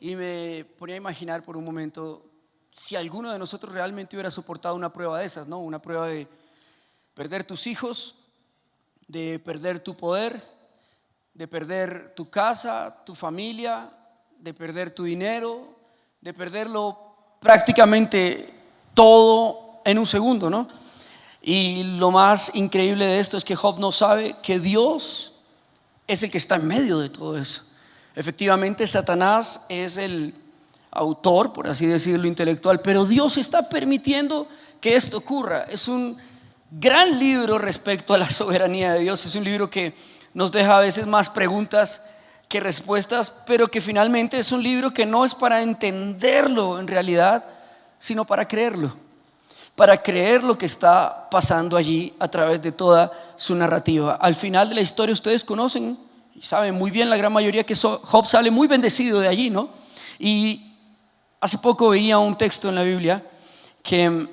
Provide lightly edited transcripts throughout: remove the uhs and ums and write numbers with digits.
y me ponía a imaginar por un momento si alguno de nosotros realmente hubiera soportado una prueba de esas, ¿no? Una prueba de perder tus hijos, de perder tu poder, de perder tu casa, tu familia, de perder tu dinero, de perderlo prácticamente todo en un segundo, ¿no? Y lo más increíble de esto es que Job no sabe que Dios es el que está en medio de todo eso. Efectivamente, Satanás es el autor, por así decirlo, intelectual, pero Dios está permitiendo que esto ocurra. Es un gran libro respecto a la soberanía de Dios. Es un libro que nos deja a veces más preguntas que respuestas, pero que finalmente es un libro que no es para entenderlo en realidad, sino para creerlo lo que está pasando allí a través de toda su narrativa. Al final de la historia ustedes conocen y saben muy bien la gran mayoría que Job sale muy bendecido de allí, ¿no? Y hace poco veía un texto en la Biblia que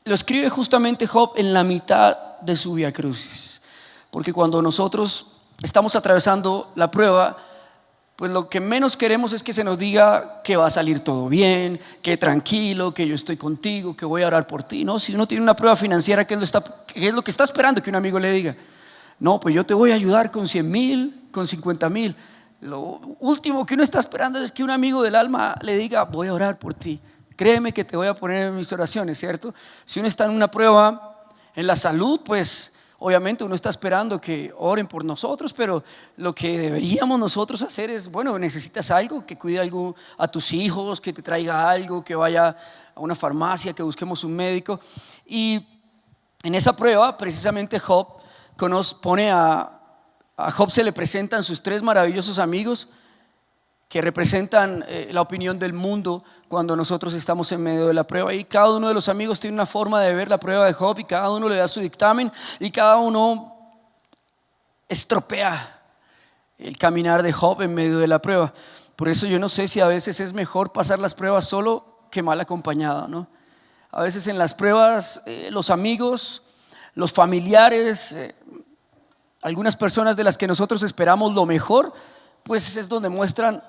lo escribe justamente Job en la mitad de su Vía Crucis, porque cuando nosotros estamos atravesando la prueba, pues lo que menos queremos es que se nos diga que va a salir todo bien, que tranquilo, que yo estoy contigo, que voy a orar por ti, ¿no? Si uno tiene una prueba financiera, ¿qué es lo que está esperando que un amigo le diga? No, pues yo te voy a ayudar con 100,000, con 50,000. Lo último que uno está esperando es que un amigo del alma le diga, voy a orar por ti. Créeme que te voy a poner en mis oraciones, ¿cierto? Si uno está en una prueba en la salud, pues obviamente uno está esperando que oren por nosotros, pero lo que deberíamos nosotros hacer es, bueno, necesitas algo, que cuide algo a tus hijos, que te traiga algo, que vaya a una farmacia, que busquemos un médico. Y en esa prueba, precisamente Job pone a Job se le presentan sus tres maravillosos amigos que representan la opinión del mundo cuando nosotros estamos en medio de la prueba, y cada uno de los amigos tiene una forma de ver la prueba de Job y cada uno le da su dictamen y cada uno estropea el caminar de Job en medio de la prueba. Por eso yo no sé si a veces es mejor pasar las pruebas solo que mal acompañado, ¿no? A veces en las pruebas los amigos, los familiares, algunas personas de las que nosotros esperamos lo mejor, pues es donde muestran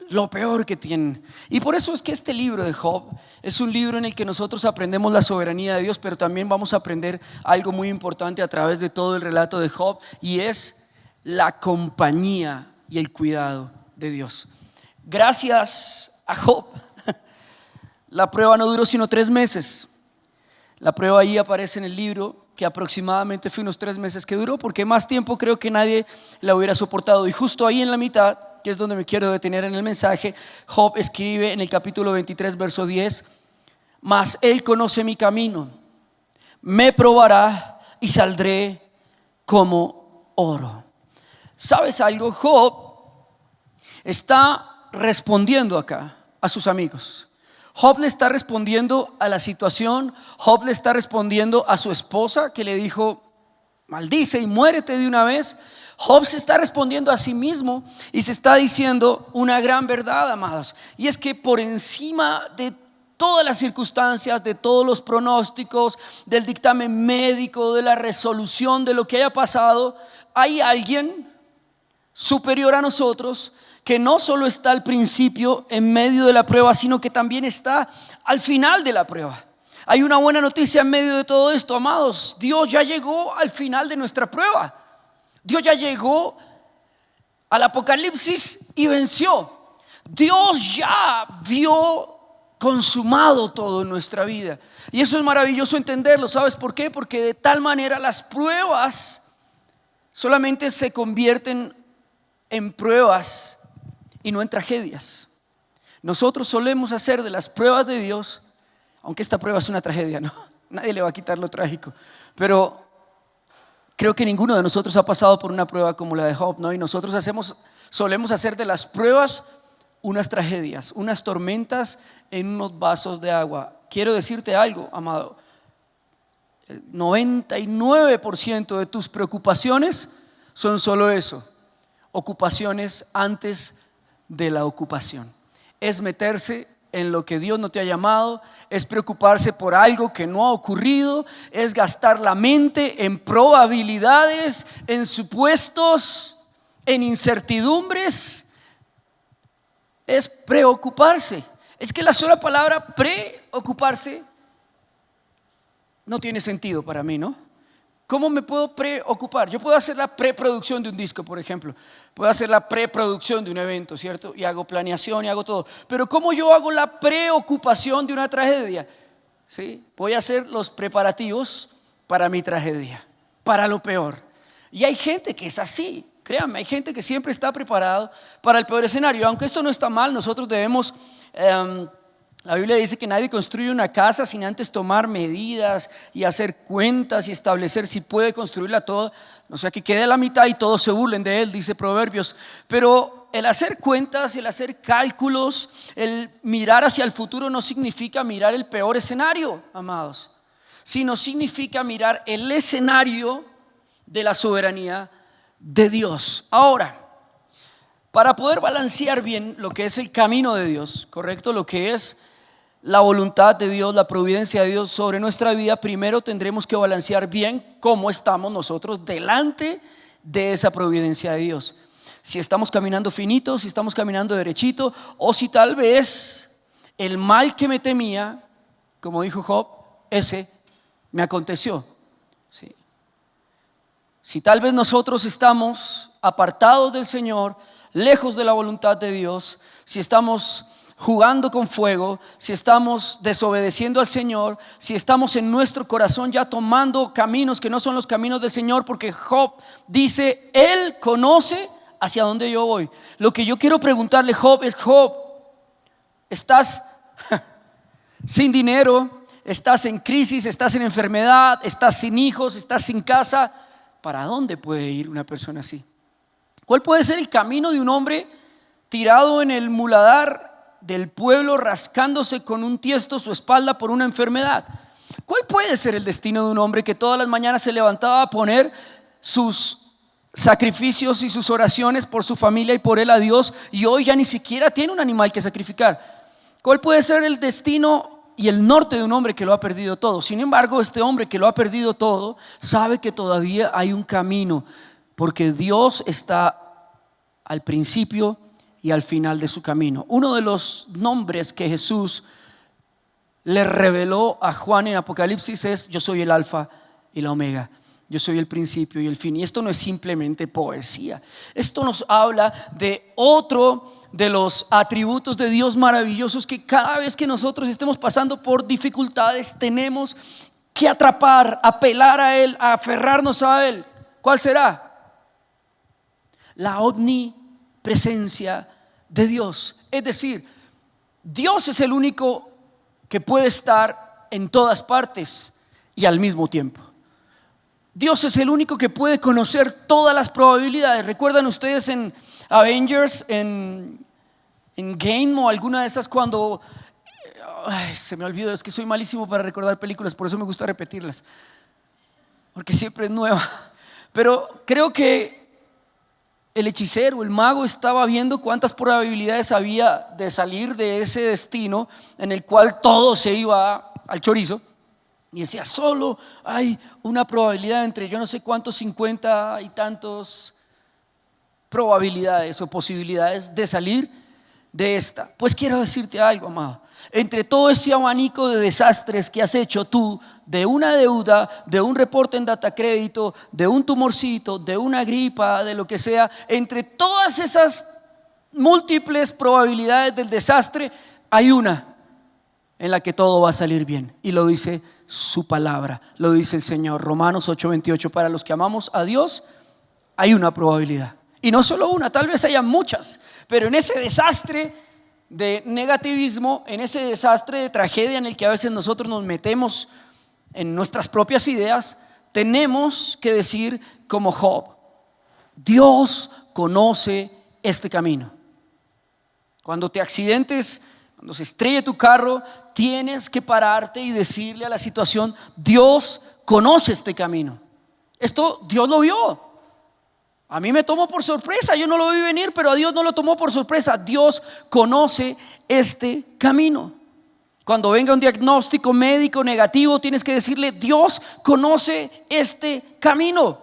lo peor que tienen. Y por eso es que este libro de Job es un libro en el que nosotros aprendemos la soberanía de Dios, pero también vamos a aprender algo muy importante a través de todo el relato de Job, y es la compañía y el cuidado de Dios. Gracias a Job, la prueba no duró sino 3 meses. La prueba ahí aparece en el libro que aproximadamente fue unos 3 meses que duró, porque más tiempo creo que nadie la hubiera soportado. Y justo ahí en la mitad, que es donde me quiero detener en el mensaje, Job escribe en el capítulo 23, verso 10: mas él conoce mi camino, me probará y saldré como oro. ¿Sabes algo? Job está respondiendo acá a sus amigos. Job le está respondiendo a la situación. Job le está respondiendo a su esposa que le dijo, maldice y muérete de una vez. Job se está respondiendo a sí mismo y se está diciendo una gran verdad, amados, y es que por encima de todas las circunstancias, de todos los pronósticos, del dictamen médico, de la resolución de lo que haya pasado, hay alguien superior a nosotros que no solo está al principio, en medio de la prueba, sino que también está al final de la prueba. Hay una buena noticia en medio de todo esto, amados. Dios ya llegó al final de nuestra prueba. Dios ya llegó al apocalipsis y venció. Dios ya vio consumado todo en nuestra vida. Y eso es maravilloso entenderlo. ¿Sabes por qué? Porque de tal manera las pruebas solamente se convierten en pruebas y no en tragedias. Nosotros solemos hacer de las pruebas de Dios, aunque esta prueba es una tragedia, ¿no? Nadie le va a quitar lo trágico, pero creo que ninguno de nosotros ha pasado por una prueba como la de Job, ¿no? Y nosotros solemos hacer de las pruebas unas tragedias, unas tormentas en unos vasos de agua. Quiero decirte algo, amado: el 99% de tus preocupaciones son solo eso, ocupaciones antes de la ocupación. Es meterse en lo que Dios no te ha llamado, es preocuparse por algo que no ha ocurrido, es gastar la mente en probabilidades, en supuestos, en incertidumbres. es preocuparse. Es que la sola palabra preocuparse no tiene sentido para mí, ¿no? ¿Cómo me puedo preocupar? Yo puedo hacer la preproducción de un disco, por ejemplo. Puedo hacer la preproducción de un evento, ¿cierto? Y hago planeación y hago todo. Pero ¿cómo yo hago la preocupación de una tragedia? ¿Sí? Voy a hacer los preparativos para mi tragedia, para lo peor. Y hay gente que es así. Créanme, hay gente que siempre está preparado para el peor escenario. Aunque esto no está mal, nosotros debemos... la Biblia dice que nadie construye una casa sin antes tomar medidas y hacer cuentas y establecer si puede construirla toda, no sea que quede a la mitad y todos se burlen de él, dice Proverbios. Pero el hacer cuentas, el hacer cálculos, el mirar hacia el futuro no significa mirar el peor escenario, amados, sino significa mirar el escenario de la soberanía de Dios. Ahora, para poder balancear bien lo que es el camino de Dios, ¿correcto? Lo que es la voluntad de Dios, la providencia de Dios sobre nuestra vida, primero tendremos que balancear bien cómo estamos nosotros delante de esa providencia de Dios. Si estamos caminando finito, si estamos caminando derechito, o si tal vez el mal que me temía, como dijo Job, ese me aconteció. ¿Sí? Si tal vez nosotros estamos apartados del Señor, lejos de la voluntad de Dios, si estamos jugando con fuego, si estamos desobedeciendo al Señor, si estamos en nuestro corazón ya tomando caminos que no son los caminos del Señor, porque Job dice, Él conoce hacia dónde yo voy. Lo que yo quiero preguntarle Job es, Job, ¿estás sin dinero? ¿Estás en crisis? ¿Estás en enfermedad? ¿Estás sin hijos? ¿Estás sin casa? ¿Para dónde puede ir una persona así? ¿Cuál puede ser el camino de un hombre tirado en el muladar del pueblo, rascándose con un tiesto su espalda por una enfermedad? ¿Cuál puede ser el destino de un hombre que todas las mañanas se levantaba a poner sus sacrificios y sus oraciones por su familia y por él a Dios, y hoy ya ni siquiera tiene un animal que sacrificar? ¿Cuál puede ser el destino y el norte de un hombre que lo ha perdido todo? Sin embargo, este hombre que lo ha perdido todo sabe que todavía hay un camino, porque Dios está al principio y al final de su camino. Uno de los nombres que Jesús le reveló a Juan en Apocalipsis es: yo soy el alfa y la omega, yo soy el principio y el fin. Y esto no es simplemente poesía, esto nos habla de otro de los atributos de Dios maravillosos que cada vez que nosotros estemos pasando por dificultades tenemos que atrapar, apelar a Él, aferrarnos a Él. ¿Cuál será? La omnipresencia de Dios. Es decir, Dios es el único que puede estar en todas partes y al mismo tiempo. Dios es el único que puede conocer todas las probabilidades. ¿Recuerdan ustedes en Avengers, en Game o alguna de esas cuando... se me olvidó, es que soy malísimo para recordar películas, por eso me gusta repetirlas, porque siempre es nueva. Pero creo que el hechicero, el mago, estaba viendo cuántas probabilidades había de salir de ese destino en el cual todo se iba al chorizo. Y decía, solo hay una probabilidad entre yo no sé cuántos, 50 y tantos probabilidades o posibilidades de salir de esta. Pues quiero decirte algo, amado. Entre todo ese abanico de desastres que has hecho tú, de una deuda, de un reporte en data crédito, de un tumorcito, de una gripa, de lo que sea, entre todas esas múltiples probabilidades del desastre, hay una en la que todo va a salir bien. Y lo dice su palabra, lo dice el Señor. Romanos 8:28, para los que amamos a Dios, hay una probabilidad. Y no solo una, tal vez haya muchas, pero en ese desastre de negativismo, en ese desastre de tragedia en el que a veces nosotros nos metemos en nuestras propias ideas, tenemos que decir como Job: Dios conoce este camino. Cuando te accidentes, cuando se estrelle tu carro, tienes que pararte y decirle a la situación: Dios conoce este camino. Esto Dios lo vio. A mí me tomó por sorpresa, yo no lo vi venir, pero a Dios no lo tomó por sorpresa. Dios conoce este camino. Cuando venga un diagnóstico médico negativo, tienes que decirle: Dios conoce este camino.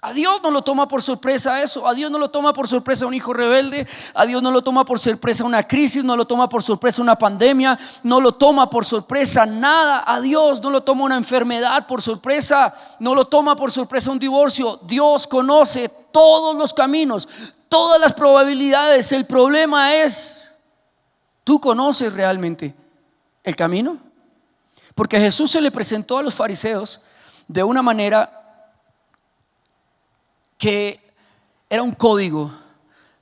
A Dios no lo toma por sorpresa eso. A Dios no lo toma por sorpresa un hijo rebelde. A Dios no lo toma por sorpresa una crisis. No lo toma por sorpresa una pandemia. No lo toma por sorpresa nada. A Dios no lo toma una enfermedad por sorpresa. No lo toma por sorpresa un divorcio. Dios conoce todos los caminos, todas las probabilidades. El problema es, ¿tú conoces realmente el camino? Porque Jesús se le presentó a los fariseos de una manera que era un código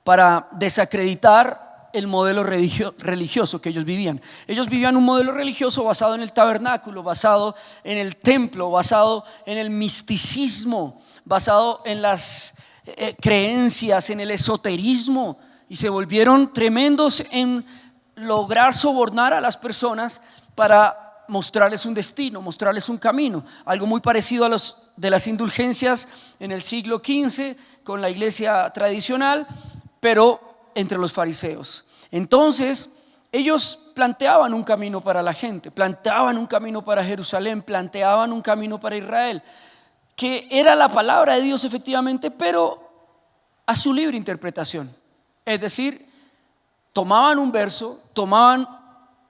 para desacreditar el modelo religioso que ellos vivían. Ellos vivían un modelo religioso basado en el tabernáculo, basado en el templo, basado en el misticismo, basado en las creencias, en el esoterismo, y se volvieron tremendos en lograr sobornar a las personas para mostrarles un destino, mostrarles un camino. Algo muy parecido a los de las indulgencias en el siglo XV con la iglesia tradicional, pero entre los fariseos. Entonces ellos planteaban un camino para la gente, planteaban un camino para Jerusalén, planteaban un camino para Israel, que era la palabra de Dios efectivamente, pero a su libre interpretación. Es decir, tomaban un verso, tomaban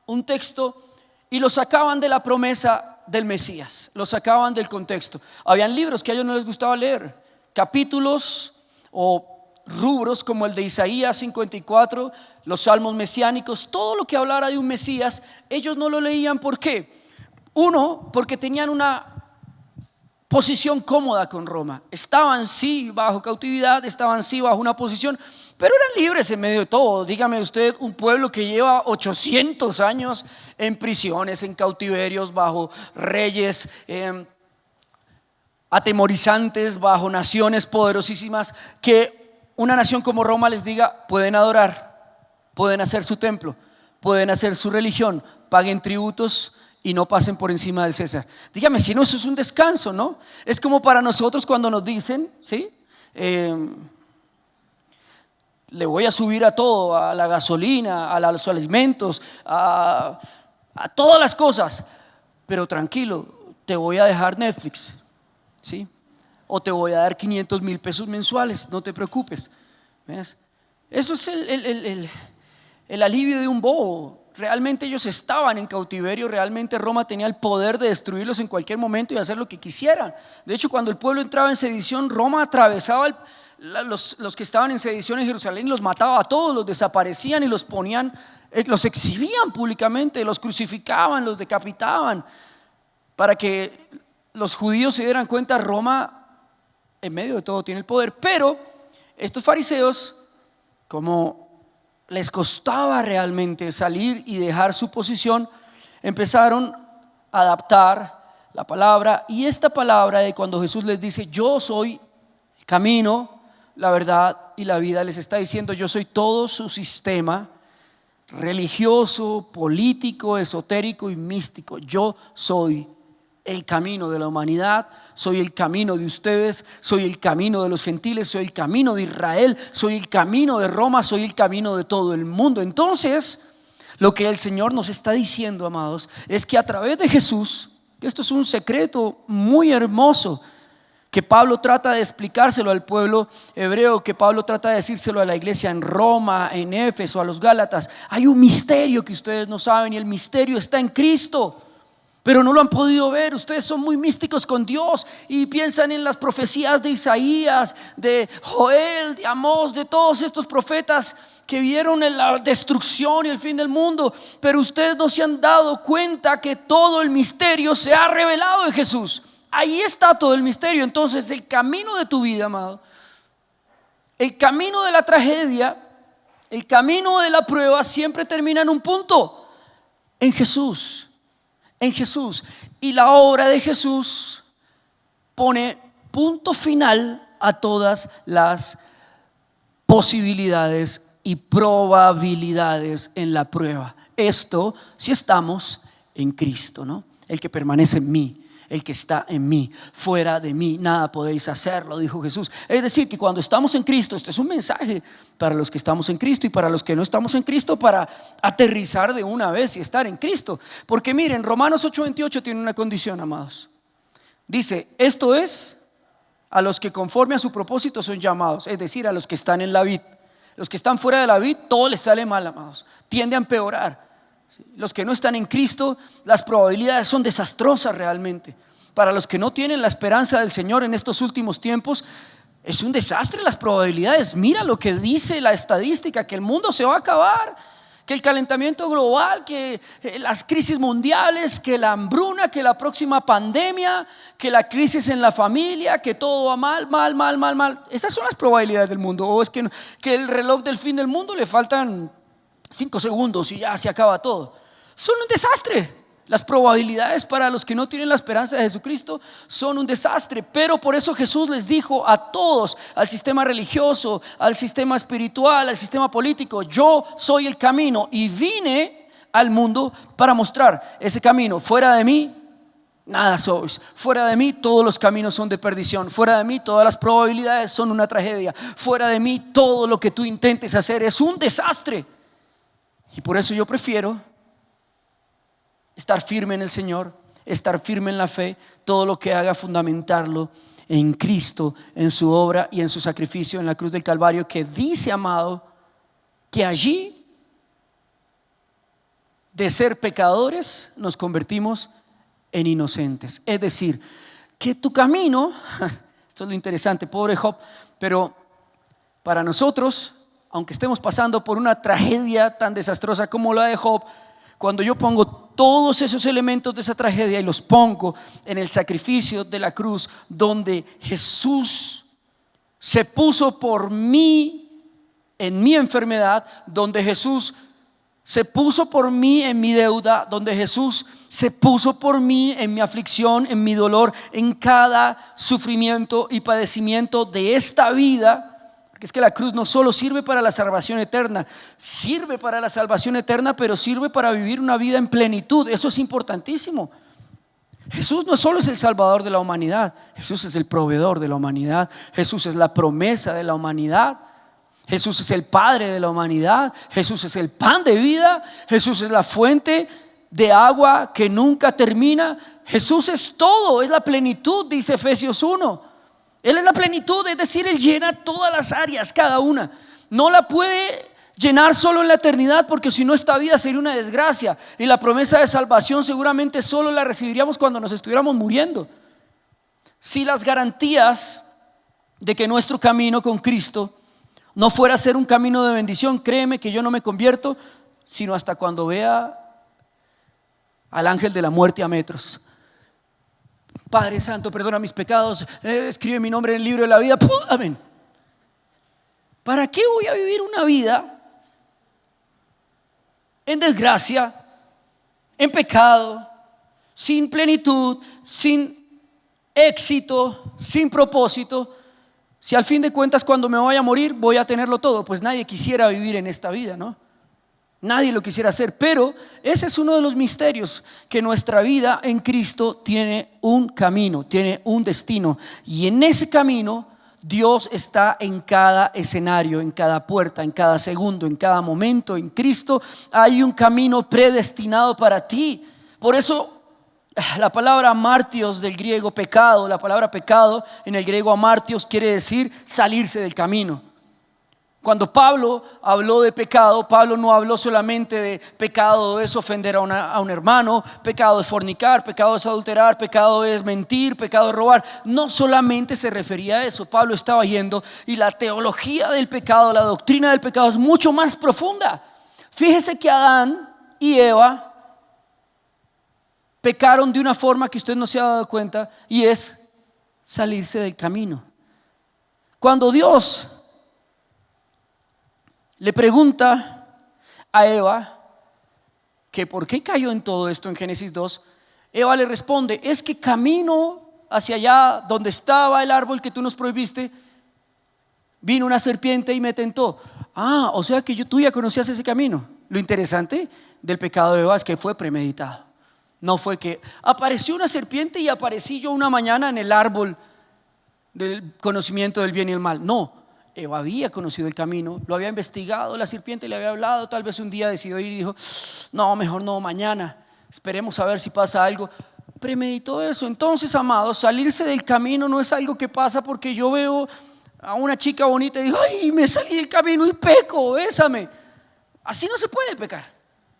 un texto y lo sacaban de la promesa del Mesías, lo sacaban del contexto. Habían libros que a ellos no les gustaba leer, capítulos o rubros como el de Isaías 54, los salmos mesiánicos, todo lo que hablara de un Mesías, ellos no lo leían. ¿Por qué? Uno, porque tenían una posición cómoda con Roma. Estaban sí bajo cautividad, estaban sí bajo una posición, pero eran libres en medio de todo. Dígame usted, un pueblo que lleva 800 años en prisiones, en cautiverios, bajo reyes atemorizantes, bajo naciones poderosísimas, que una nación como Roma les diga: pueden adorar, pueden hacer su templo, pueden hacer su religión, paguen tributos y no pasen por encima del César. Dígame, si no, eso es un descanso, ¿no? Es como para nosotros cuando nos dicen, ¿sí? Le voy a subir a todo, a la gasolina, a los alimentos, a todas las cosas, pero tranquilo, te voy a dejar Netflix, ¿sí? O te voy a dar 500,000 pesos mensuales, no te preocupes. ¿Ves? Eso es el alivio de un bobo. Realmente ellos estaban en cautiverio, realmente Roma tenía el poder de destruirlos en cualquier momento y hacer lo que quisieran. De hecho, cuando el pueblo entraba en sedición, Roma atravesaba los que estaban en sedición en Jerusalén y los mataba a todos, los desaparecían y los ponían, los exhibían públicamente, los crucificaban, los decapitaban, para que los judíos se dieran cuenta: Roma en medio de todo tiene el poder. Pero estos fariseos, como les costaba realmente salir y dejar su posición, empezaron a adaptar la palabra. Y esta palabra de cuando Jesús les dice: yo soy el camino, la verdad y la vida, les está diciendo: yo soy todo su sistema religioso, político, esotérico y místico. Yo soy el camino de la humanidad, soy el camino de ustedes, soy el camino de los gentiles, soy el camino de Israel, soy el camino de Roma, soy el camino de todo el mundo. Entonces, lo que el Señor nos está diciendo, amados, es que a través de Jesús, que esto es un secreto muy hermoso, que Pablo trata de explicárselo al pueblo hebreo, que Pablo trata de decírselo a la iglesia en Roma, en Éfeso, a los Gálatas. Hay un misterio que ustedes no saben, y el misterio está en Cristo, pero no lo han podido ver. Ustedes son muy místicos con Dios y piensan en las profecías de Isaías, de Joel, de Amós, de todos estos profetas que vieron la destrucción y el fin del mundo, pero ustedes no se han dado cuenta que todo el misterio se ha revelado en Jesús. Ahí está todo el misterio. Entonces, el camino de tu vida, amado, el camino de la tragedia, el camino de la prueba, siempre termina en un punto: en Jesús. En Jesús. Y la obra de Jesús pone punto final a todas las posibilidades y probabilidades en la prueba. Esto si estamos en Cristo, ¿no? El que permanece en mí, el que está en mí, fuera de mí nada podéis hacer, lo dijo Jesús. Es decir, que cuando estamos en Cristo, este es un mensaje para los que estamos en Cristo y para los que no estamos en Cristo, para aterrizar de una vez y estar en Cristo. Porque miren, Romanos 8:28 tiene una condición, amados. Dice: esto es a los que conforme a su propósito son llamados, es decir, a los que están en la vid. Los que están fuera de la vid, todo les sale mal, amados. Tiende a empeorar. Los que no están en Cristo, las probabilidades son desastrosas realmente. Para los que no tienen la esperanza del Señor en estos últimos tiempos, es un desastre las probabilidades. Mira lo que dice la estadística, que el mundo se va a acabar, que el calentamiento global, que las crisis mundiales, que la hambruna, que la próxima pandemia, que la crisis en la familia, que todo va mal, mal, mal, mal, mal. Esas son las probabilidades del mundo. O es que el reloj del fin del mundo le faltan 5 segundos y ya se acaba todo. Son un desastre. Las probabilidades para los que no tienen la esperanza de Jesucristo son un desastre. Pero por eso Jesús les dijo a todos, al sistema religioso, al sistema espiritual, al sistema político: yo soy el camino y vine al mundo para mostrar ese camino. Fuera de mí nada sois. Fuera de mí todos los caminos son de perdición. Fuera de mí todas las probabilidades son una tragedia. Fuera de mí todo lo que tú intentes hacer es un desastre. Y por eso yo prefiero estar firme en el Señor, estar firme en la fe, todo lo que haga fundamentarlo en Cristo, en su obra y en su sacrificio en la cruz del Calvario, que dice, amado, que allí de ser pecadores nos convertimos en inocentes. Es decir, que tu camino, esto es lo interesante, pobre Job, pero para nosotros, aunque estemos pasando por una tragedia tan desastrosa como la de Job, cuando yo pongo todos esos elementos de esa tragedia y los pongo en el sacrificio de la cruz, donde Jesús se puso por mí en mi enfermedad, donde Jesús se puso por mí en mi deuda, donde Jesús se puso por mí en mi aflicción, en mi dolor, en cada sufrimiento y padecimiento de esta vida. Porque es que la cruz no solo sirve para la salvación eterna, sirve para la salvación eterna, pero sirve para vivir una vida en plenitud. Eso es importantísimo. Jesús no solo es el salvador de la humanidad, Jesús es el proveedor de la humanidad, Jesús es la promesa de la humanidad, Jesús es el Padre de la humanidad, Jesús es el pan de vida, Jesús es la fuente de agua que nunca termina. Jesús es todo, es la plenitud, dice Efesios 1. Él es la plenitud, es decir, Él llena todas las áreas, cada una. No la puede llenar solo en la eternidad, porque si no, esta vida sería una desgracia. Y la promesa de salvación seguramente solo la recibiríamos cuando nos estuviéramos muriendo. Si las garantías de que nuestro camino con Cristo no fuera a ser un camino de bendición, créeme que yo no me convierto sino hasta cuando vea al ángel de la muerte a metros. Padre Santo, perdona mis pecados, escribe mi nombre en el libro de la vida. Amén. ¿Para qué voy a vivir una vida en desgracia, en pecado, sin plenitud, sin éxito, sin propósito, si al fin de cuentas cuando me vaya a morir voy a tenerlo todo? Pues nadie quisiera vivir en esta vida, ¿no? Nadie lo quisiera hacer, pero ese es uno de los misterios, que nuestra vida en Cristo tiene un camino, tiene un destino, y en ese camino Dios está en cada escenario, en cada puerta, en cada segundo, en cada momento. En Cristo hay un camino predestinado para ti. Por eso la palabra amartios del griego pecado, la palabra pecado en el griego amartios quiere decir salirse del camino. Cuando Pablo habló de pecado, Pablo no habló solamente de pecado es ofender a un hermano, pecado es fornicar, pecado es adulterar, pecado es mentir, pecado es robar. No solamente se refería a eso. Pablo estaba yendo, y la teología del pecado, la doctrina del pecado es mucho más profunda. Fíjese que Adán y Eva pecaron de una forma que usted no se ha dado cuenta, y es salirse del camino. Cuando Dios le pregunta a Eva que por qué cayó en todo esto en Génesis 2, Eva le responde: es que camino hacia allá donde estaba el árbol que tú nos prohibiste, vino una serpiente y me tentó. O sea que tú ya conocías ese camino. Lo interesante del pecado de Eva es que fue premeditado. No fue que apareció una serpiente y aparecí yo una mañana en el árbol del conocimiento del bien y el mal. No, Eva había conocido el camino, lo había investigado, la serpiente le había hablado, tal vez un día decidió ir y dijo: no, mejor no, mañana, esperemos a ver si pasa algo. premeditó eso. Entonces, amados, salirse del camino no es algo que pasa porque yo veo a una chica bonita y digo, ay, me salí del camino y peco, bésame. Así no se puede pecar.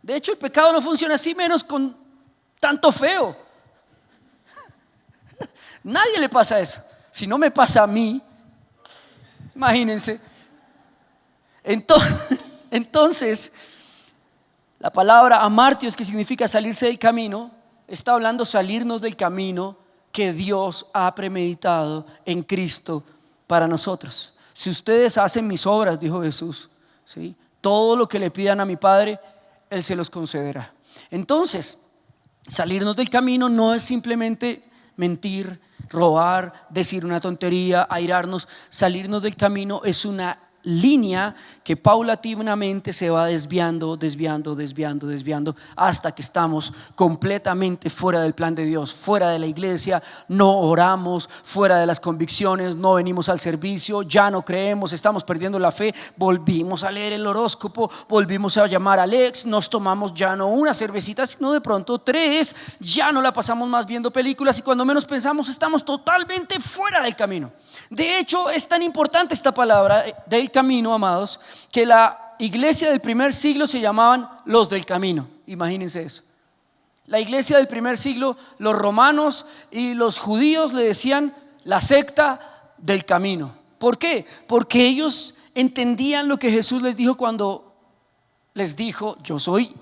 De hecho, el pecado no funciona así, menos con tanto feo. Nadie le pasa eso. Si no me pasa a mí, imagínense. Entonces, la palabra amartios, que significa salirse del camino, está hablando salirnos del camino que Dios ha premeditado en Cristo para nosotros. Si ustedes hacen mis obras, dijo Jesús, ¿sí?, todo lo que le pidan a mi Padre, Él se los concederá. Entonces, salirnos del camino no es simplemente mentir, robar, decir una tontería, airarnos. Salirnos del camino es una línea que paulatinamente se va desviando hasta que estamos completamente fuera del plan de Dios, fuera de la iglesia, no oramos, fuera de las convicciones, no venimos al servicio, ya no creemos, estamos perdiendo la fe, volvimos a leer el horóscopo, volvimos a llamar al ex, nos tomamos ya no una cervecita sino de pronto 3, ya no la pasamos más viendo películas y cuando menos pensamos estamos totalmente fuera del camino. De hecho, es tan importante esta palabra del camino, amados, que la iglesia del primer siglo se llamaban los del camino. Imagínense eso. La iglesia del primer siglo, los romanos y los judíos le decían la secta del camino. ¿Por qué? Porque ellos entendían lo que Jesús les dijo cuando les dijo: yo soy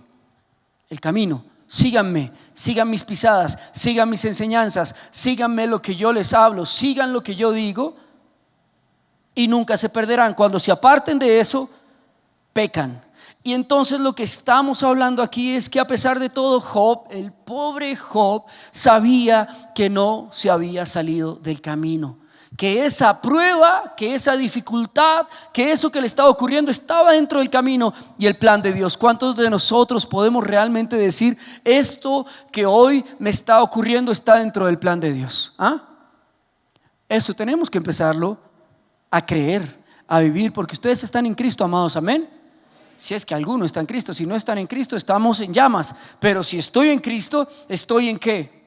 el camino. Síganme, sigan mis pisadas, sigan mis enseñanzas, síganme lo que yo les hablo, sigan lo que yo digo y nunca se perderán. Cuando se aparten de eso, pecan. Y entonces lo que estamos hablando aquí es que a pesar de todo, Job, el pobre Job, sabía que no se había salido del camino, que esa prueba, que esa dificultad, que eso que le estaba ocurriendo estaba dentro del camino y el plan de Dios. ¿Cuántos de nosotros podemos realmente decir esto que hoy me está ocurriendo está dentro del plan de Dios? Eso tenemos que empezarlo a creer, a vivir, porque ustedes están en Cristo, amados, amén. Si es que alguno está en Cristo, si no están en Cristo, estamos en llamas. Pero si estoy en Cristo, ¿estoy en qué?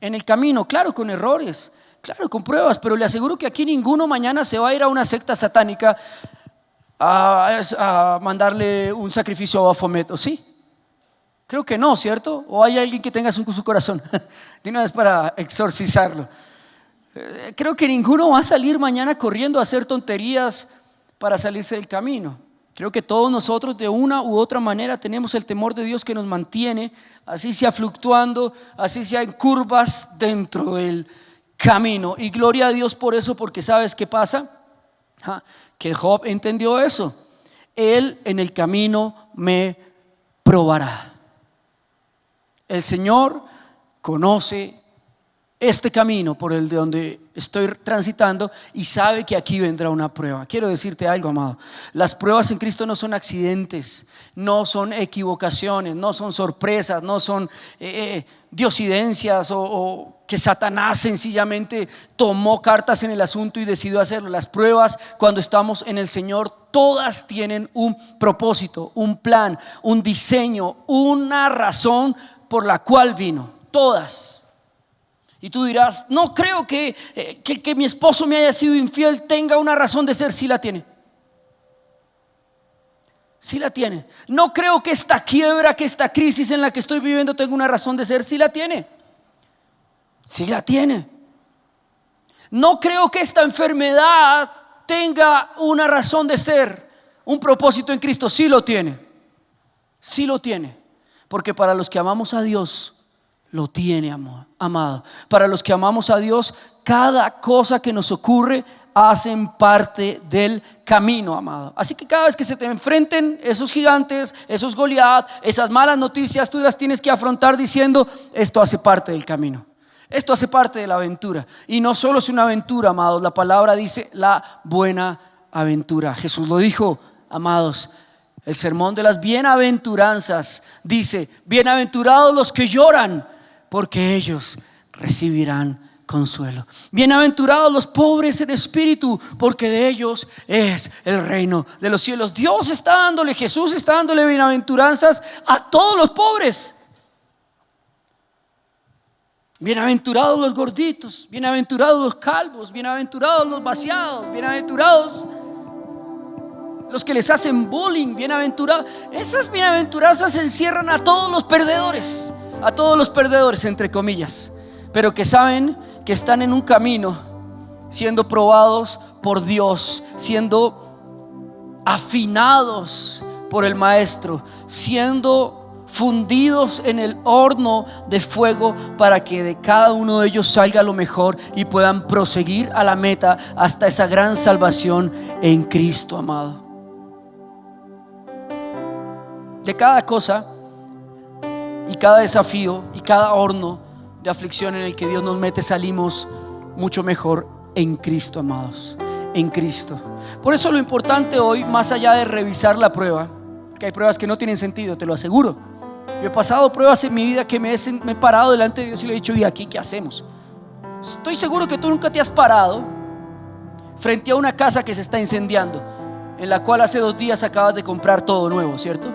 En el camino, claro, con errores, claro, con pruebas, pero le aseguro que aquí ninguno mañana se va a ir a una secta satánica a mandarle un sacrificio a Baphomet, ¿o sí? Creo que no, ¿cierto? ¿O hay alguien que tenga eso en su corazón? De una vez para exorcizarlo. Creo que ninguno va a salir mañana corriendo a hacer tonterías para salirse del camino. Creo que todos nosotros de una u otra manera tenemos el temor de Dios que nos mantiene, así sea fluctuando, así sea en curvas dentro del camino. Y gloria a Dios por eso, porque ¿sabes qué pasa? Que Job entendió eso. Él en el camino me probará. El Señor conoce este camino por el de donde estoy transitando y sabe que aquí vendrá una prueba. Quiero decirte algo, amado. Las pruebas en Cristo no son accidentes, no son equivocaciones, no son sorpresas, no son diosidencias o que Satanás sencillamente tomó cartas en el asunto y decidió hacerlo. Las pruebas, cuando estamos en el Señor, todas tienen un propósito, un plan, un diseño, una razón por la cual vino. Todas. Y tú dirás: no creo que mi esposo me haya sido infiel tenga una razón de ser. Sí la tiene. Sí la tiene. No creo que esta quiebra, que esta crisis en la que estoy viviendo tenga una razón de ser. Sí la tiene. Sí la tiene. No creo que esta enfermedad tenga una razón de ser, un propósito en Cristo. Sí lo tiene. Sí lo tiene. Porque para los que amamos a Dios, lo tiene, amado. Para los que amamos a Dios, cada cosa que nos ocurre hacen parte del camino, amado. Así que cada vez que se te enfrenten esos gigantes, esos Goliat, esas malas noticias, tú las tienes que afrontar diciendo: esto hace parte del camino, esto hace parte de la aventura. Y no solo es una aventura, amados, la palabra dice la buena aventura. Jesús lo dijo, amados. El sermón de las bienaventuranzas dice: bienaventurados los que lloran, porque ellos recibirán consuelo. Bienaventurados los pobres en espíritu, porque de ellos es el reino de los cielos. Dios está dándole, Jesús está dándole bienaventuranzas a todos los pobres. Bienaventurados los gorditos, bienaventurados los calvos, bienaventurados los vaciados, bienaventurados los que les hacen bullying, bienaventurados. Esas bienaventuranzas encierran a todos los perdedores entre comillas, pero que saben que están en un camino, siendo probados por Dios, siendo afinados por el Maestro, siendo fundidos en el horno de fuego, para que de cada uno de ellos salga lo mejor y puedan proseguir a la meta hasta esa gran salvación en Cristo, amado. De cada cosa y cada desafío y cada horno de aflicción en el que Dios nos mete, salimos mucho mejor en Cristo, amados, en Cristo. Por eso lo importante hoy, más allá de revisar la prueba, porque hay pruebas que no tienen sentido, te lo aseguro. Yo he pasado pruebas en mi vida que me he parado delante de Dios y le he dicho: ¿y aquí qué hacemos? Estoy seguro que tú nunca te has parado frente a una casa que se está incendiando, en la cual hace 2 días acabas de comprar todo nuevo, ¿cierto?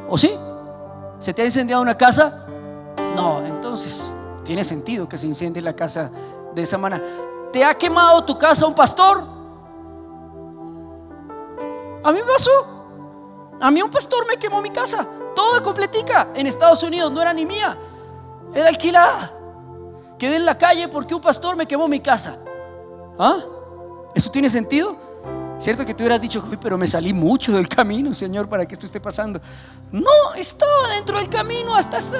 ¿O sí? ¿Se te ha incendiado una casa? No, entonces tiene sentido que se incendie la casa de esa manera. ¿Te ha quemado tu casa un pastor? A mí me pasó. A mí un pastor me quemó mi casa, toda completica, en Estados Unidos. No era ni mía, era alquilada. Quedé en la calle porque un pastor me quemó mi casa. ¿Ah? ¿Eso tiene sentido? Cierto que tú hubieras dicho: uy, pero me salí mucho del camino, Señor, para que esto esté pasando. No, estaba dentro del camino. Hasta ese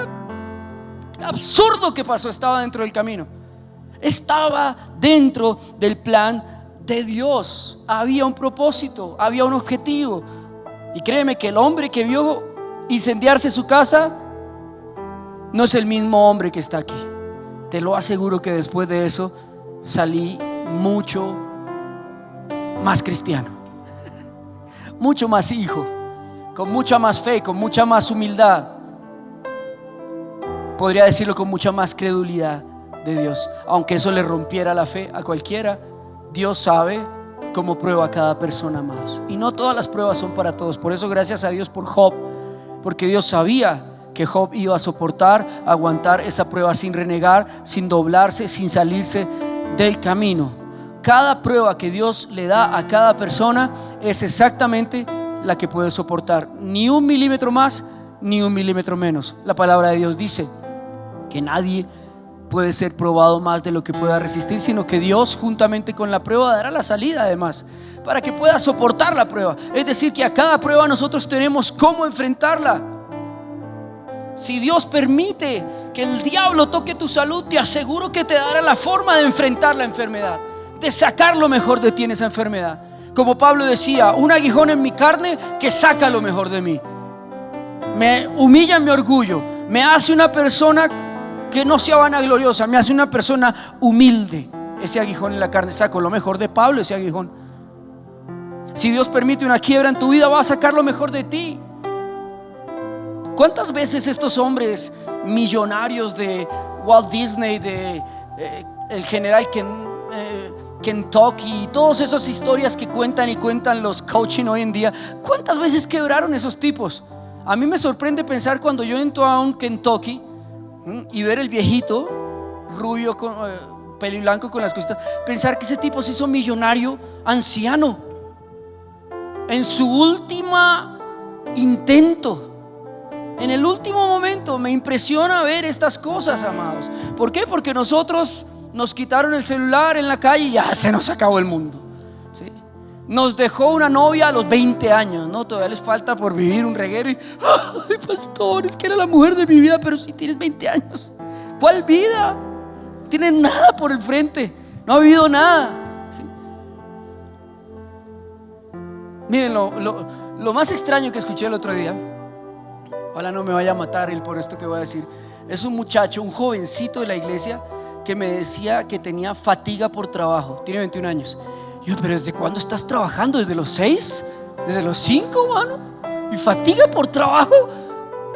absurdo que pasó estaba dentro del camino. Estaba dentro del plan de Dios. Había un propósito, había un objetivo. Y créeme que el hombre que vio incendiarse su casa no es el mismo hombre que está aquí. Te lo aseguro que después de eso salí mucho más cristiano, mucho más hijo, con mucha más fe, con mucha más humildad. Podría decirlo, con mucha más credulidad de Dios. Aunque eso le rompiera la fe a cualquiera, Dios sabe cómo prueba a cada persona, amados. Y no todas las pruebas son para todos. Por eso gracias a Dios por Job, porque Dios sabía que Job iba a soportar, aguantar esa prueba sin renegar, sin doblarse, sin salirse del camino. Cada prueba que Dios le da a cada persona es exactamente la que puede soportar. Ni 1 milímetro más, ni 1 milímetro menos. La palabra de Dios dice que nadie puede ser probado más de lo que pueda resistir, sino que Dios juntamente con la prueba dará la salida, además, para que pueda soportar la prueba. Es decir, que a cada prueba nosotros tenemos cómo enfrentarla. Si Dios permite que el diablo toque tu salud, te aseguro que te dará la forma de enfrentar la enfermedad, de sacar lo mejor de ti en esa enfermedad. Como Pablo decía: un aguijón en mi carne que saca lo mejor de mí. Me humilla mi orgullo, me hace una persona que no sea vanagloriosa, me hace una persona humilde. Ese aguijón en la carne, saco lo mejor de Pablo, ese aguijón. Si Dios permite una quiebra en tu vida, va a sacar lo mejor de ti. ¿Cuántas veces estos hombres millonarios de Walt Disney, de el general Kentucky, todas esas historias que cuentan los coaching hoy en día, cuántas veces quebraron esos tipos? A mí me sorprende pensar cuando yo entro a un Kentucky y ver el viejito rubio con pelo blanco con las costas, pensar que ese tipo se hizo millonario anciano en su última intento, en el último momento. Me impresiona ver estas cosas, amados. ¿Por qué? Porque nosotros nos quitaron el celular en la calle y ya se nos acabó el mundo, ¿sí? Nos dejó una novia a los 20 años, ¿no? Todavía les falta por vivir un reguero y, ay, pastor, es que era la mujer de mi vida. Pero si tienes 20 años, ¿cuál vida? No tienes nada por el frente, no ha vivido nada, ¿sí? Miren, lo más extraño que escuché el otro día, ojalá no me vaya a matar él por esto que voy a decir, es un muchacho, un jovencito de la iglesia, que me decía que tenía fatiga por trabajo. Tiene 21 años. Yo: pero ¿desde cuándo estás trabajando? ¿Desde los 6? ¿Desde los 5, mano? ¿Y fatiga por trabajo?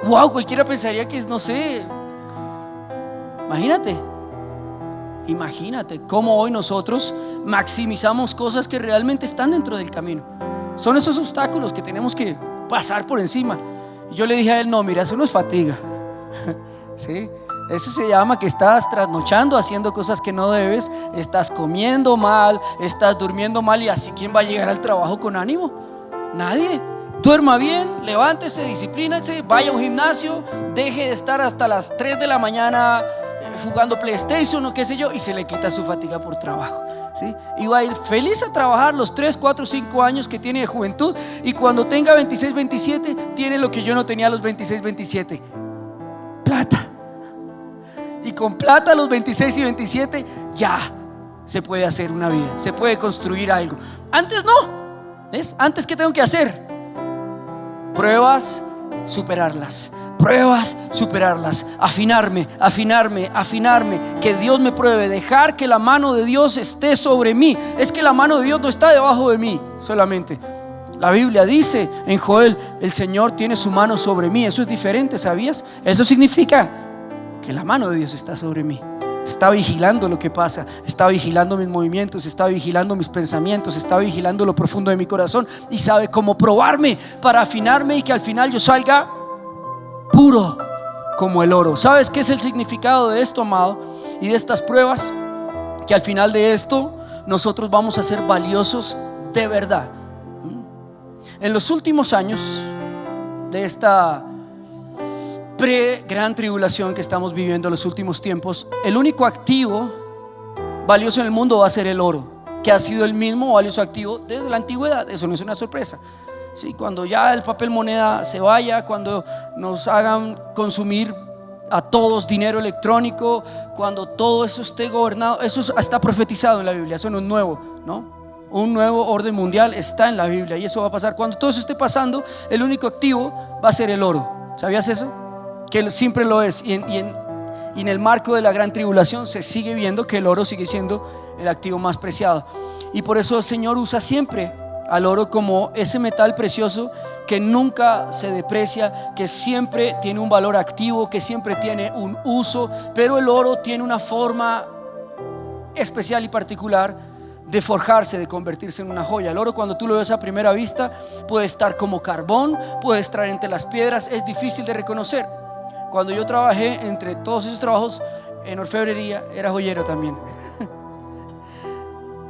Wow, cualquiera pensaría que es, no sé. Imagínate cómo hoy nosotros maximizamos cosas que realmente están dentro del camino. Son esos obstáculos que tenemos que pasar por encima. Y yo le dije a él: no, mira, eso no es fatiga, ¿sí? Eso se llama que estás trasnochando, haciendo cosas que no debes, estás comiendo mal, estás durmiendo mal. Y así, ¿quién va a llegar al trabajo con ánimo? Nadie. Duerma bien, levántese, disciplínese, vaya a un gimnasio, deje de estar hasta las 3 de la mañana jugando PlayStation o qué sé yo, y se le quita su fatiga por trabajo, ¿sí? Y va a ir feliz a trabajar los 3, 4, 5 años que tiene de juventud, y cuando tenga 26, 27 tiene lo que yo no tenía a los 26, 27: plata. Y con plata a los 26 y 27 ya se puede hacer una vida, se puede construir algo. Antes no, ¿ves? Antes, ¿qué tengo que hacer? Pruebas, superarlas. Pruebas, superarlas. Afinarme, afinarme, afinarme. Que Dios me pruebe. Dejar que la mano de Dios esté sobre mí. Es que la mano de Dios no está debajo de mí solamente. La Biblia dice en Joel: el Señor tiene su mano sobre mí. Eso es diferente, ¿sabías? Eso significa que la mano de Dios está sobre mí. Está vigilando lo que pasa, está vigilando mis movimientos, está vigilando mis pensamientos, está vigilando lo profundo de mi corazón, y sabe cómo probarme para afinarme y que al final yo salga puro como el oro. ¿Sabes qué es el significado de esto, amado? Y de estas pruebas, que al final de esto nosotros vamos a ser valiosos de verdad. En los últimos años de esta pre-gran tribulación que estamos viviendo en los últimos tiempos, el único activo valioso en el mundo va a ser el oro, que ha sido el mismo valioso activo desde la antigüedad. Eso no es una sorpresa, ¿sí? Cuando ya el papel moneda se vaya, cuando nos hagan consumir a todos dinero electrónico, cuando todo eso esté gobernado, eso está profetizado en la Biblia. Eso no es nuevo, ¿no? Un nuevo orden mundial está en la Biblia, y eso va a pasar. Cuando todo eso esté pasando, el único activo va a ser el oro. ¿Sabías eso? Que siempre lo es, y en el marco de la gran tribulación se sigue viendo que el oro sigue siendo el activo más preciado. Y por eso el Señor usa siempre al oro como ese metal precioso que nunca se deprecia, que siempre tiene un valor activo, que siempre tiene un uso. Pero el oro tiene una forma especial y particular de forjarse, de convertirse en una joya. El oro, cuando tú lo ves a primera vista, puede estar como carbón, puede estar entre las piedras, es difícil de reconocer. Cuando yo trabajé, entre todos esos trabajos, en orfebrería, era joyero también.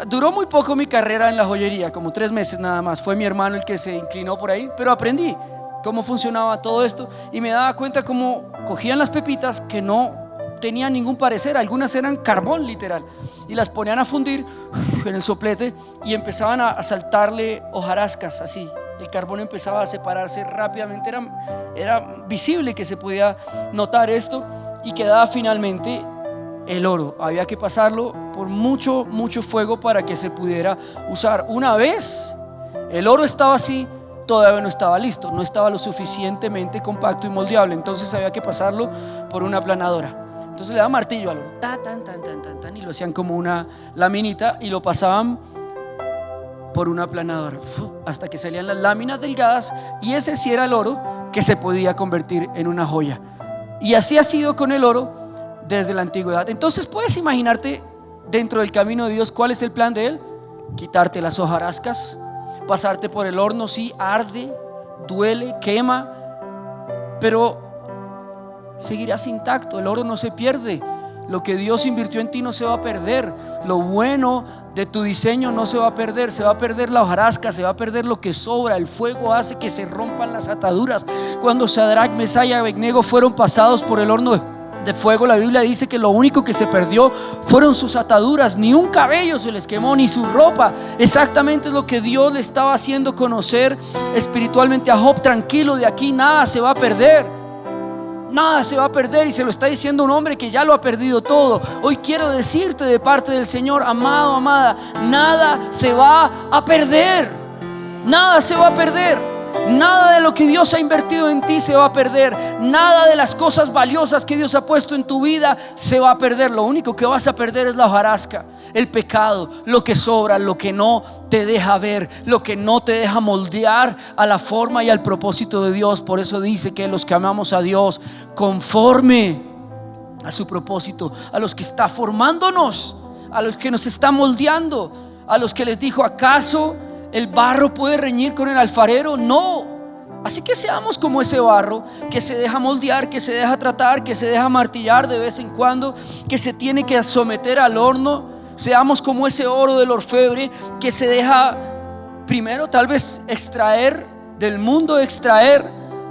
Duró muy poco mi carrera en la joyería, como 3 meses nada más. Fue mi hermano el que se inclinó por ahí, pero aprendí cómo funcionaba todo esto, y me daba cuenta cómo cogían las pepitas que no tenían ningún parecer. Algunas eran carbón literal, y las ponían a fundir en el soplete, y empezaban a saltarle hojarascas así. El carbón empezaba a separarse rápidamente, era visible que se podía notar esto, y quedaba finalmente el oro. Había que pasarlo por mucho fuego para que se pudiera usar. Una vez el oro estaba así, todavía no estaba listo, no estaba lo suficientemente compacto y moldeable, entonces había que pasarlo por una aplanadora. Entonces le daban martillo al oro, tan, y lo hacían como una laminita, y lo pasaban por una aplanadora hasta que salían las láminas delgadas, y ese sí era el oro que se podía convertir en una joya. Y así ha sido con el oro desde la antigüedad. Entonces puedes imaginarte, dentro del camino de Dios, ¿cuál es el plan de Él? Quitarte las hojarascas, pasarte por el horno. Sí, arde, duele, quema, pero seguirás intacto. El oro no se pierde. Lo que Dios invirtió en ti no se va a perder. Lo bueno de tu diseño no se va a perder. Se va a perder la hojarasca, se va a perder lo que sobra. El fuego hace que se rompan las ataduras. Cuando Sadrach, Mesach y Abednego fueron pasados por el horno de fuego, la Biblia dice que lo único que se perdió fueron sus ataduras. Ni un cabello se les quemó, ni su ropa. Exactamente es lo que Dios le estaba haciendo conocer espiritualmente a Job. Tranquilo, de aquí nada se va a perder. Nada se va a perder, y se lo está diciendo un hombre que ya lo ha perdido todo. Hoy quiero decirte de parte del Señor, amado, amada, nada se va a perder. Nada se va a perder. Nada de lo que Dios ha invertido en ti se va a perder. Nada de las cosas valiosas que Dios ha puesto en tu vida se va a perder. Lo único que vas a perder es la hojarasca, el pecado, lo que sobra, lo que no te deja ver, lo que no te deja moldear a la forma y al propósito de Dios. Por eso dice que los que amamos a Dios conforme a su propósito, a los que está formándonos, a los que nos está moldeando, a los que les dijo: ¿acaso el barro puede reñir con el alfarero? No, Así que seamos como ese barro que se deja moldear, que se deja tratar, que se deja martillar de vez en cuando, que se tiene que someter al horno. Seamos como ese oro del orfebre que se deja primero tal vez extraer del mundo, extraer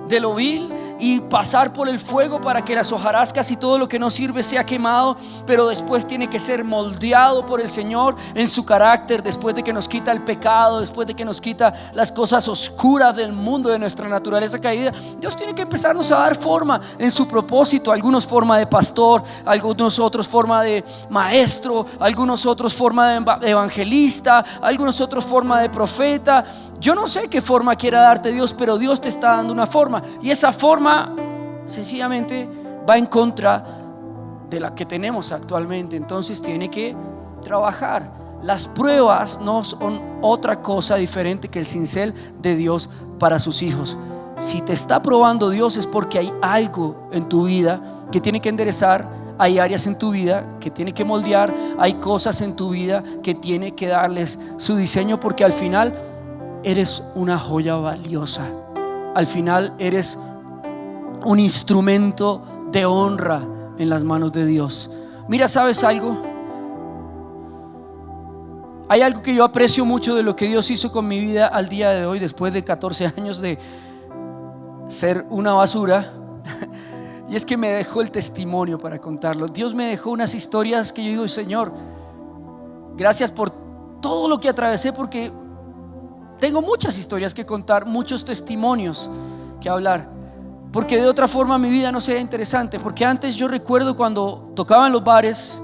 de lo vil y pasar por el fuego para que las hojarascas y todo lo que no sirve sea quemado, pero después tiene que ser moldeado por el Señor en su carácter, después de que nos quita el pecado, después de que nos quita las cosas oscuras del mundo, de nuestra naturaleza caída. Dios tiene que empezarnos a dar forma en su propósito, algunos forma de pastor, algunos otros forma de maestro, algunos otros forma de evangelista, algunos otros forma de profeta. Yo no sé qué forma quiera darte Dios, pero Dios te está dando una forma, y esa forma sencillamente va en contra de la que tenemos actualmente. Entonces tiene que trabajar. Las pruebas no son otra cosa diferente que el cincel de Dios para sus hijos. Si te está probando Dios es porque hay algo en tu vida que tiene que enderezar. Hay áreas en tu vida que tiene que moldear. Hay cosas en tu vida que tiene que darles su diseño, porque al final eres una joya valiosa. Al final eres un instrumento de honra en las manos de Dios. Mira, ¿sabes algo? Hay algo que yo aprecio mucho de lo que Dios hizo con mi vida al día de hoy, después de 14 años de ser una basura. Y es que me dejó el testimonio para contarlo. Dios me dejó unas historias que yo digo: Señor, gracias por todo lo que atravesé, porque tengo muchas historias que contar, muchos testimonios que hablar, porque de otra forma mi vida no sería interesante. Porque antes yo recuerdo cuando tocaba en los bares,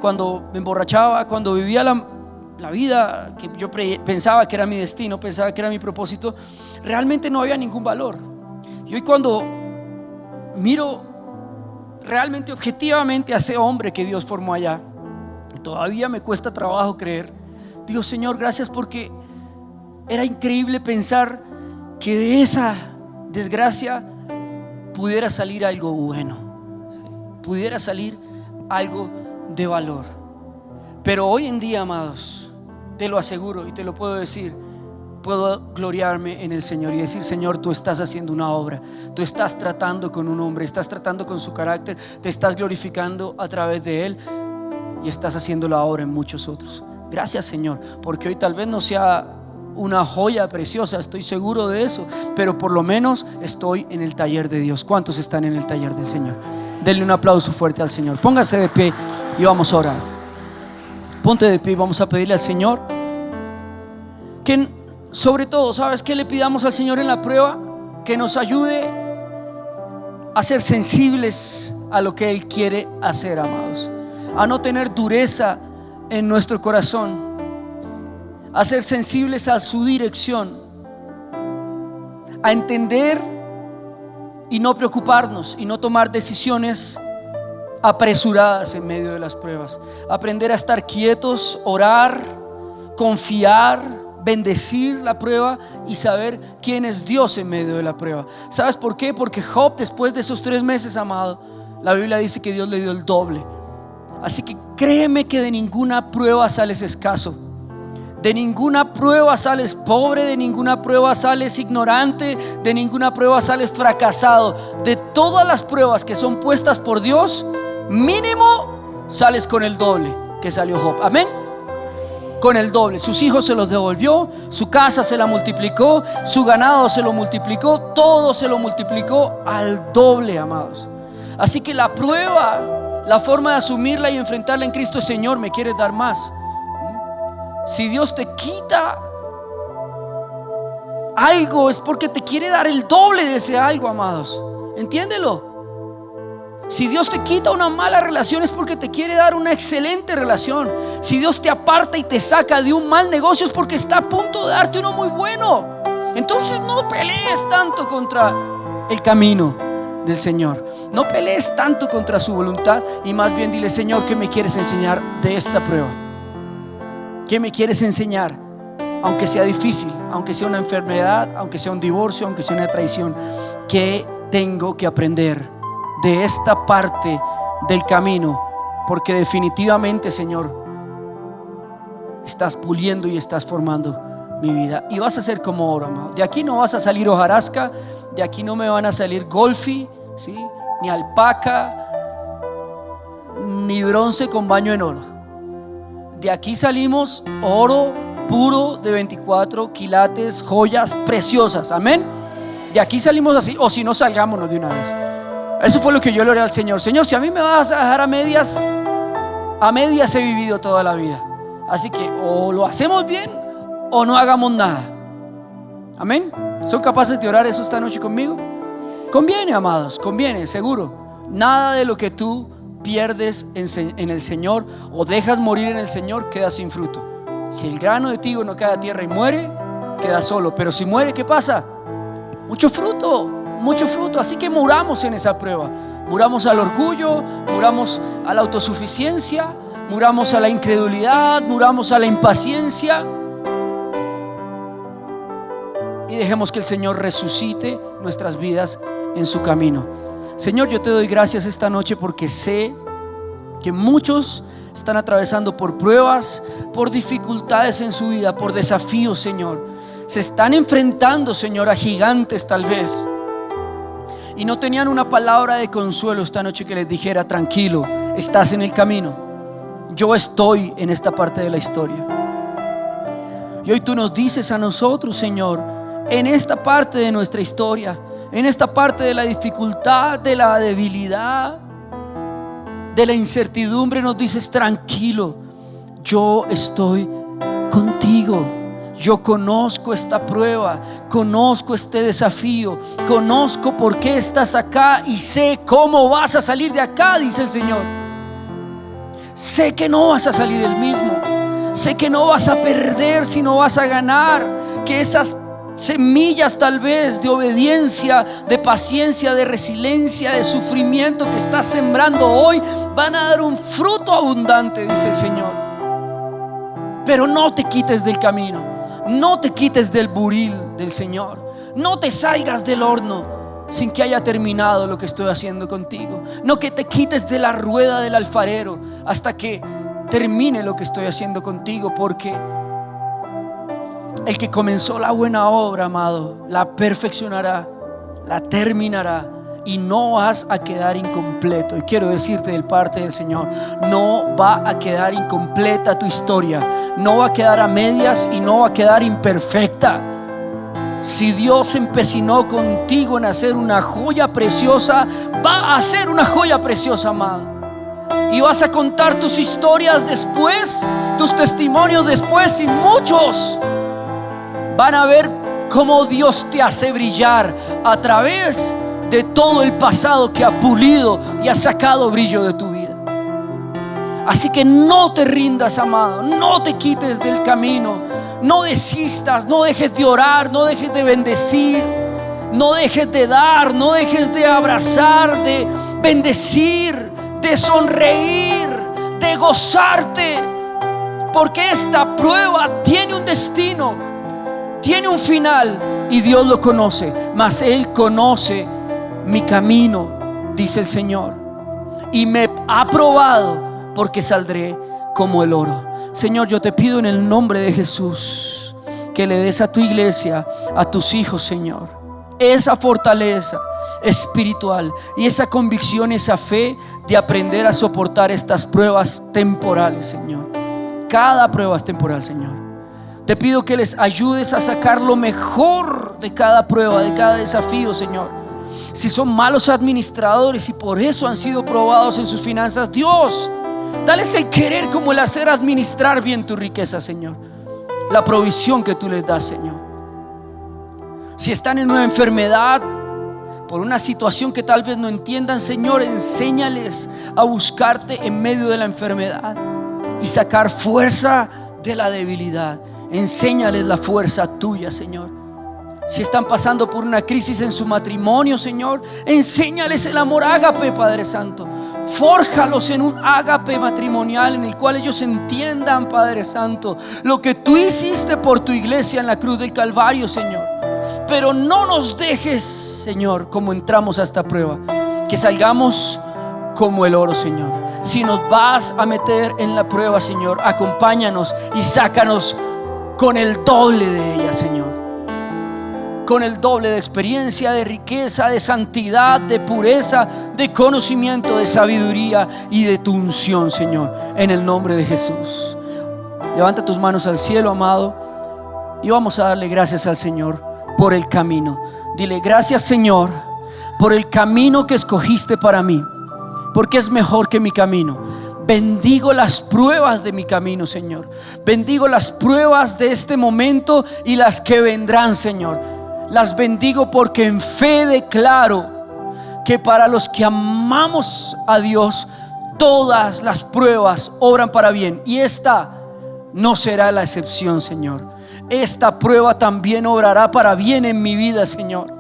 cuando me emborrachaba, cuando vivía la vida que yo pensaba que era mi destino, pensaba que era mi propósito, realmente no había ningún valor. Y hoy, cuando miro realmente objetivamente a ese hombre que Dios formó allá, todavía me cuesta trabajo creer. Digo: Señor, gracias, porque era increíble pensar que de esa desgracia pudiera salir algo bueno, pudiera salir algo de valor. Pero hoy en día, amados, te lo aseguro y te lo puedo decir, puedo gloriarme en el Señor y decir: Señor, tú estás haciendo una obra, tú estás tratando con un hombre, estás tratando con su carácter, te estás glorificando a través de él y estás haciendo la obra en muchos otros. Gracias, Señor, porque hoy tal vez no sea una joya preciosa, estoy seguro de eso, pero por lo menos estoy en el taller de Dios. ¿Cuántos están en el taller del Señor? Denle un aplauso fuerte al Señor. Póngase de pie y vamos a orar. Ponte de pie y vamos a pedirle al Señor que, sobre todo, ¿sabes qué le pidamos al Señor en la prueba? Que nos ayude a ser sensibles a lo que Él quiere hacer, amados, a no tener dureza en nuestro corazón, a ser sensibles a su dirección, a entender y no preocuparnos y no tomar decisiones apresuradas en medio de las pruebas. Aprender a estar quietos, orar, confiar, bendecir la prueba y saber quién es Dios en medio de la prueba. ¿Sabes por qué? Porque Job, después de esos 3 meses, amado, la Biblia dice que Dios le dio el doble. Así que créeme que de ninguna prueba sales escaso. De ninguna prueba sales pobre, de ninguna prueba sales ignorante, de ninguna prueba sales fracasado. De todas las pruebas que son puestas por Dios, mínimo sales con el doble que salió Job. Amén. Con el doble. Sus hijos se los devolvió, su casa se la multiplicó, su ganado se lo multiplicó, todo se lo multiplicó al doble, amados. Así que la prueba, la forma de asumirla y enfrentarla en Cristo es: Señor, ¿me quieres dar más? Si Dios te quita algo, es porque te quiere dar el doble de ese algo, amados. Entiéndelo. Si Dios te quita una mala relación, es porque te quiere dar una excelente relación. Si Dios te aparta y te saca de un mal negocio, es porque está a punto de darte uno muy bueno. Entonces no pelees tanto contra el camino del Señor, no pelees tanto contra su voluntad, y más bien dile: Señor, ¿qué me quieres enseñar de esta prueba? ¿Qué me quieres enseñar? Aunque sea difícil, aunque sea una enfermedad, aunque sea un divorcio, aunque sea una traición, ¿qué tengo que aprender de esta parte del camino? Porque definitivamente, Señor, estás puliendo y estás formando mi vida. Y vas a ser como oro, amado. De aquí no vas a salir hojarasca, de aquí no me van a salir golfi, ¿sí? Ni alpaca, ni bronce con baño en oro. De aquí salimos oro puro de 24 quilates, joyas preciosas, amén. De aquí salimos así, o si no, salgámonos de una vez. Eso fue lo que yo le oré al Señor. Señor, si a mí me vas a dejar a medias he vivido toda la vida. Así que o lo hacemos bien o no hagamos nada. Amén. ¿Son capaces de orar eso esta noche conmigo? Conviene, amados, conviene, seguro. Nada de lo que tú pierdes en el Señor o dejas morir en el Señor queda sin fruto. Si el grano de trigo no cae a tierra y muere, queda solo. Pero si muere, ¿qué pasa? Mucho fruto, mucho fruto. Así que muramos en esa prueba. Muramos al orgullo, muramos a la autosuficiencia, muramos a la incredulidad, muramos a la impaciencia. Y dejemos que el Señor resucite nuestras vidas en su camino. Señor, yo te doy gracias esta noche porque sé que muchos están atravesando por pruebas, por dificultades en su vida, por desafíos, Señor. Se están enfrentando, Señor, a gigantes tal vez. Y no tenían una palabra de consuelo esta noche que les dijera: tranquilo, estás en el camino. Yo estoy en esta parte de la historia. Y hoy tú nos dices a nosotros, Señor, en esta parte de nuestra historia, en esta parte de la dificultad, de la debilidad, de la incertidumbre, nos dices: tranquilo, yo estoy contigo. Yo conozco esta prueba, conozco este desafío, conozco por qué estás acá y sé cómo vas a salir de acá, dice el Señor. Sé que no vas a salir el mismo, sé que no vas a perder, sino vas a ganar, que esas semillas tal vez de obediencia, de paciencia, de resiliencia, de sufrimiento que estás sembrando hoy van a dar un fruto abundante, dice el Señor. Pero no te quites del camino, no te quites del buril del Señor, no te salgas del horno sin que haya terminado lo que estoy haciendo contigo. No que te quites de la rueda del alfarero hasta que termine lo que estoy haciendo contigo, porque el que comenzó la buena obra, amado, la perfeccionará, la terminará, y no vas a quedar incompleto. Y quiero decirte de parte del Señor: no va a quedar incompleta tu historia, no va a quedar a medias y no va a quedar imperfecta. Si Dios se empecinó contigo en hacer una joya preciosa, va a hacer una joya preciosa, amado. Y vas a contar tus historias después, tus testimonios después, y muchos van a ver cómo Dios te hace brillar a través de todo el pasado que ha pulido y ha sacado brillo de tu vida. Así que no te rindas, amado, no te quites del camino, no desistas, no dejes de orar, no dejes de bendecir, no dejes de dar, no dejes de abrazar, de bendecir, de sonreír, de gozarte, porque esta prueba tiene un destino, tiene un final, y Dios lo conoce. Mas Él conoce mi camino, dice el Señor, y me ha probado, porque saldré como el oro. Señor, yo te pido en el nombre de Jesús que le des a tu iglesia, a tus hijos, Señor, esa fortaleza espiritual y esa convicción, esa fe de aprender a soportar estas pruebas temporales, Señor. Cada prueba es temporal, Señor. Te pido que les ayudes a sacar lo mejor de cada prueba, de cada desafío, Señor. Si son malos administradores y por eso han sido probados en sus finanzas, Dios, dales el querer como el hacer administrar bien tu riqueza, Señor. La provisión que tú les das, Señor. Si están en una enfermedad, por una situación que tal vez no entiendan, Señor, enséñales a buscarte en medio de la enfermedad y sacar fuerza de la debilidad. Enséñales la fuerza tuya, Señor. Si están pasando por una crisis en su matrimonio, Señor, enséñales el amor ágape, Padre Santo. Fórjalos en un ágape matrimonial en el cual ellos entiendan, Padre Santo, lo que tú hiciste por tu iglesia en la cruz del Calvario, Señor. Pero no nos dejes, Señor, como entramos a esta prueba, que salgamos como el oro, Señor. Si nos vas a meter en la prueba, Señor, acompáñanos y sácanos con el doble de ella, Señor. Con el doble de experiencia, de riqueza, de santidad, de pureza, de conocimiento, de sabiduría y de tu unción, Señor, en el nombre de Jesús. Levanta tus manos al cielo, amado, y vamos a darle gracias al Señor por el camino. Dile: gracias, Señor, por el camino que escogiste para mí, porque es mejor que mi camino. Bendigo las pruebas de mi camino, Señor. Bendigo las pruebas de este momento y las que vendrán, Señor. Las bendigo porque en fe declaro que para los que amamos a Dios, todas las pruebas obran para bien. Y esta no será la excepción, Señor. Esta prueba también obrará para bien en mi vida, Señor.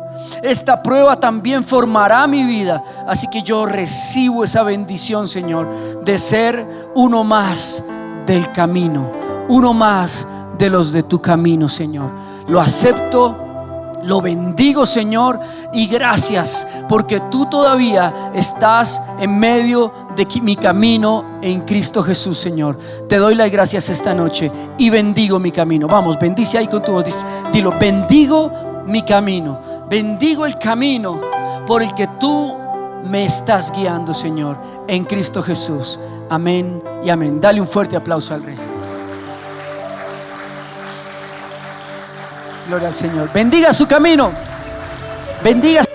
Esta prueba también formará mi vida. Así que yo recibo esa bendición, Señor, de ser uno más del camino, uno más de los de tu camino, Señor. Lo acepto, lo bendigo, Señor, y gracias porque tú todavía estás en medio de mi camino en Cristo Jesús, Señor. Te doy las gracias esta noche y bendigo mi camino. Vamos, bendice ahí con tu voz. Dilo: bendigo mi camino, bendigo el camino por el que tú me estás guiando, Señor, en Cristo Jesús. Amén y amén. Dale un fuerte aplauso al Rey. Gloria al Señor. Bendiga su camino. Bendiga.